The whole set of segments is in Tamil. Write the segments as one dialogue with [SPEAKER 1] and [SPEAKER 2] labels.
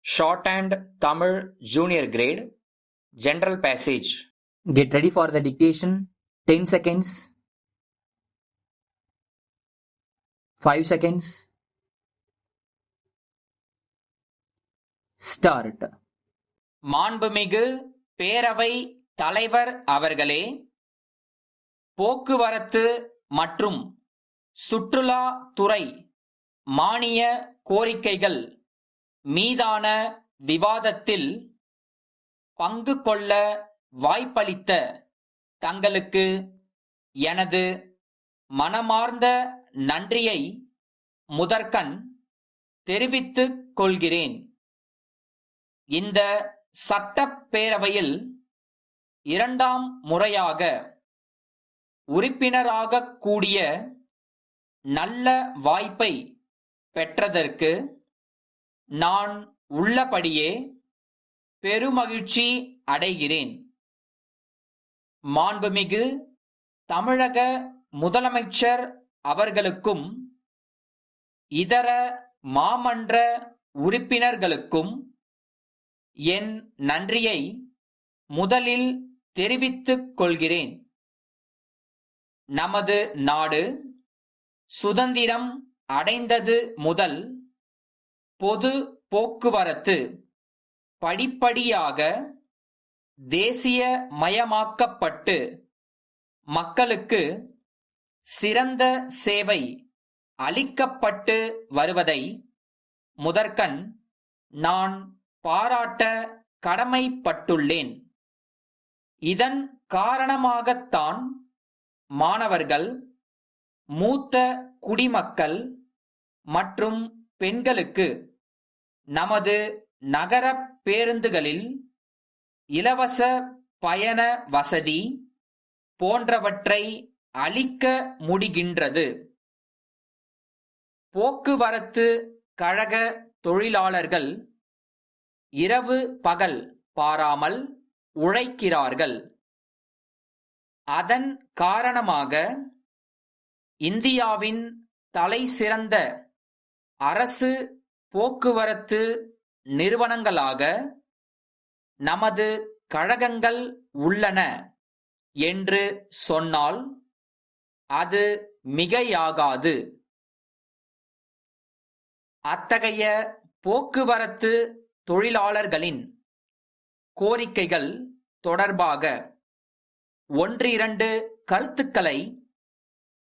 [SPEAKER 1] Shorthand Tamil Junior Grade General Passage.
[SPEAKER 2] Get ready for the dictation. 10 seconds. 5 seconds. Start.
[SPEAKER 1] மாண்புமிகு பேரவை தலைவர் அவர்களே, போக்குவரத்து மற்றும் சுற்றுலா துறை மானிய கோரிக்கைகள் மீதான விவாதத்தில் பங்கு கொள்ள வாய்ப்பளித்த தங்களுக்கு எனது மனமார்ந்த நன்றியை முதற்கண் தெரிவித்துக் கொள்கிறேன். இந்த சட்டப்பேரவையில் இரண்டாம் முறையாக உறுப்பினராகக் கூடிய நல்ல வாய்ப்பை பெற்றதற்கு நான் உள்ளபடியே பெருமகிழ்ச்சி அடைகிறேன். மாண்புமிகு தமிழக முதலமைச்சர் அவர்களுக்கும் இதர மாமன்ற உறுப்பினர்களுக்கும் என் நன்றியை முதலில் தெரிவித்துக் கொள்கிறேன். நமது நாடு சுதந்திரம் அடைந்தது முதல் பொது போக்குவரத்து படிப்படியாக தேசியமயமாக்கப்பட்டு மக்களுக்கு சிறந்த சேவை அளிக்கப்பட்டு வருவதை முதற்கண் நான் பாராட்ட கடமைப்பட்டுள்ளேன். இதன் காரணமாகத்தான் மாணவர்கள், மூத்த குடிமக்கள் மற்றும் பெண்களுக்கு நமது நகர பேருந்துகளில் இலவச பயண வசதி போன்றவற்றை அளிக்க முடிகின்றது. போக்குவரத்து கழக தொழிலாளர்கள் இரவு பகல் பாராமல் உழைக்கிறார்கள். அதன் காரணமாக இந்தியாவின் தலைசிறந்த அரசு போக்குவரத்து நிறுவனங்களாக நமது கழகங்கள் உள்ளன என்று சொன்னால் அது மிகையாகாது. அத்தகைய போக்குவரத்து தொழிலாளர்களின் கோரிக்கைகள் தொடர்பாக ஒன்றிரண்டு கருத்துக்களை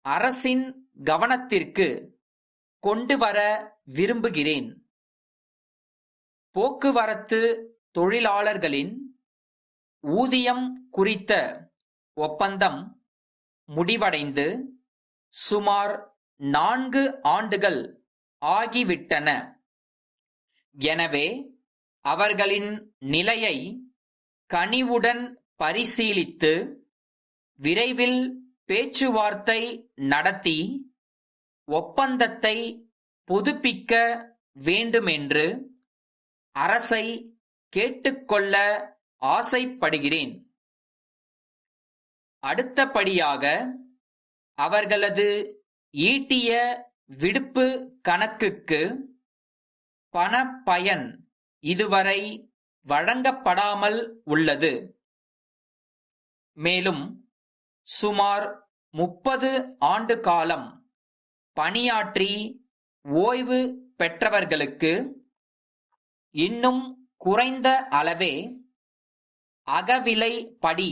[SPEAKER 1] அரசின் கவனத்திற்கு கொண்டுவர விரும்புகிறேன். போக்குவரத்து தொழிலாளர்களின் ஊதியம் குறித்த ஒப்பந்தம் முடிவடைந்து சுமார் 4 ஆண்டுகள் ஆகிவிட்டன. எனவே அவர்களின் நிலையை கனிவுடன் பரிசீலித்து விரைவில் பேச்சுவார்த்தை நடத்தி ஒப்பந்தத்தை புதுப்பிக்க வேண்டுமென்று அரசை கேட்டுக்கொள்ள ஆசைப்படுகிறேன். அடுத்தபடியாக அவர்களது ஈட்டிய விடுப்பு கணக்குக்கு பணப்பயன் இதுவரை வழங்கப்படாமல் உள்ளது. மேலும் சுமார் 30 ஆண்டு காலம் பணியாற்றி ஓய்வு பெற்றவர்களுக்கு இன்னும் குறைந்த அளவே அகவிலைப்படி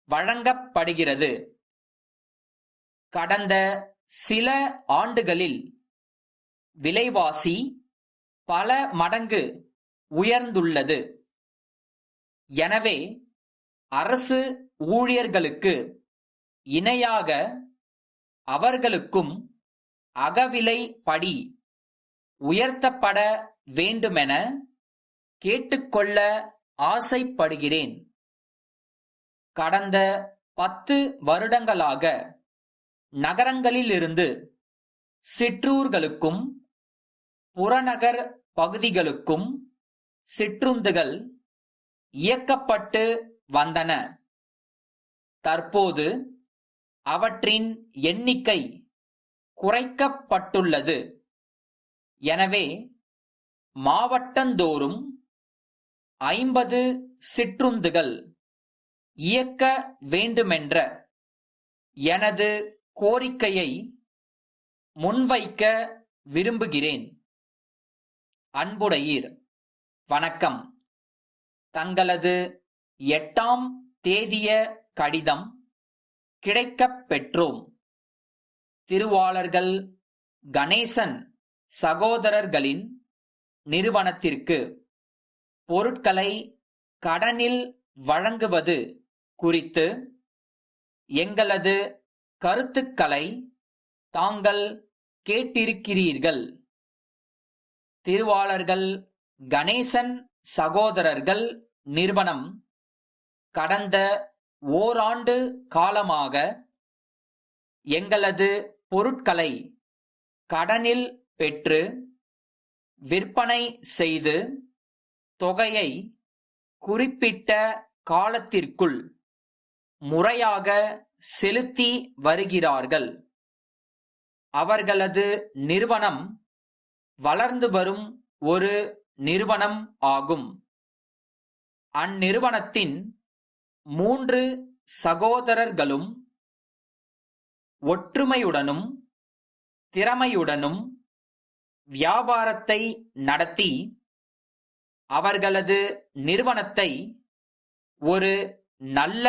[SPEAKER 1] வழங்கப்படுகிறது. கடந்த சில ஆண்டுகளில் விலைவாசி பல மடங்கு உயர்ந்துள்ளது. எனவே அரசு ஊழியர்களுக்கு இணையாக அவர்களுக்கும் அகவிலைப்படி உயர்த்தப்பட வேண்டுமென கேட்டுக்கொள்ள ஆசைப்படுகிறேன். கடந்த 10 வருடங்களாக நகரங்களிலிருந்து சிற்றூர்களுக்கும் புறநகர் பகுதிகளுக்கும் சிற்றுந்துகள் இயக்கப்பட்டு வந்தன. தற்போது அவற்றின் எண்ணிக்கை குறைக்கப்பட்டுள்ளது. எனவே மாவட்டந்தோறும் 50 சிற்றுந்துகள் இயக்க வேண்டுமென்ற எனது கோரிக்கையை முன்வைக்க விரும்புகிறேன். அன்புடையீர், வணக்கம். தங்களது 8ஆம் தேதிய கடிதம் கிடைக்கப் பெற்றோம். திருவாளர்கள் கணேசன் சகோதரர்களின் நிறுவனத்திற்கு பொருட்களை கடனில் வழங்குவது குறித்து எங்களது கருத்துக்களை தாங்கள் கேட்டிருக்கிறீர்கள். திருவாளர்கள் கணேசன் சகோதரர்கள் நிறுவனம் கடந்த ஓராண்டு காலமாக எங்களது பொருட்களை கடனில் பெற்று விற்பனை செய்து தொகையை குறிப்பிட்ட காலத்திற்குள் முறையாக செலுத்தி வருகிறார்கள். அவர்களது நிறுவனம் வளர்ந்து வரும் ஒரு நிறுவனம் ஆகும். அந்நிறுவனத்தின் 3 சகோதரர்களும் ஒற்றுமையுடனும் திறமையுடனும் வியாபாரத்தை நடத்தி அவர்களது நிறுவனத்தை ஒரு நல்ல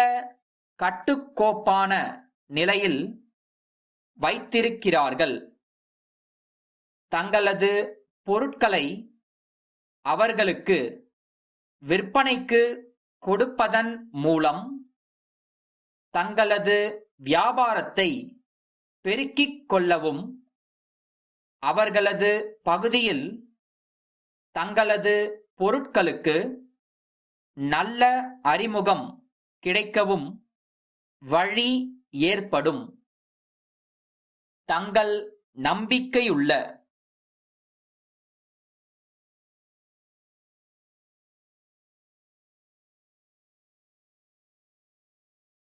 [SPEAKER 1] கட்டுக்கோப்பான நிலையில் வைத்திருக்கிறார்கள். தங்களது பொருட்களை அவர்களுக்கு விற்பனைக்கு கொடுப்பதன் மூலம் தங்களது வியாபாரத்தை பெருக்கிக் கொள்ளவும் அவர்களது பகுதியில் தங்களது பொருட்களுக்கு நல்ல அறிமுகம் கிடைக்கவும் வழி ஏற்படும். தங்கள் நம்பிக்கையுள்ள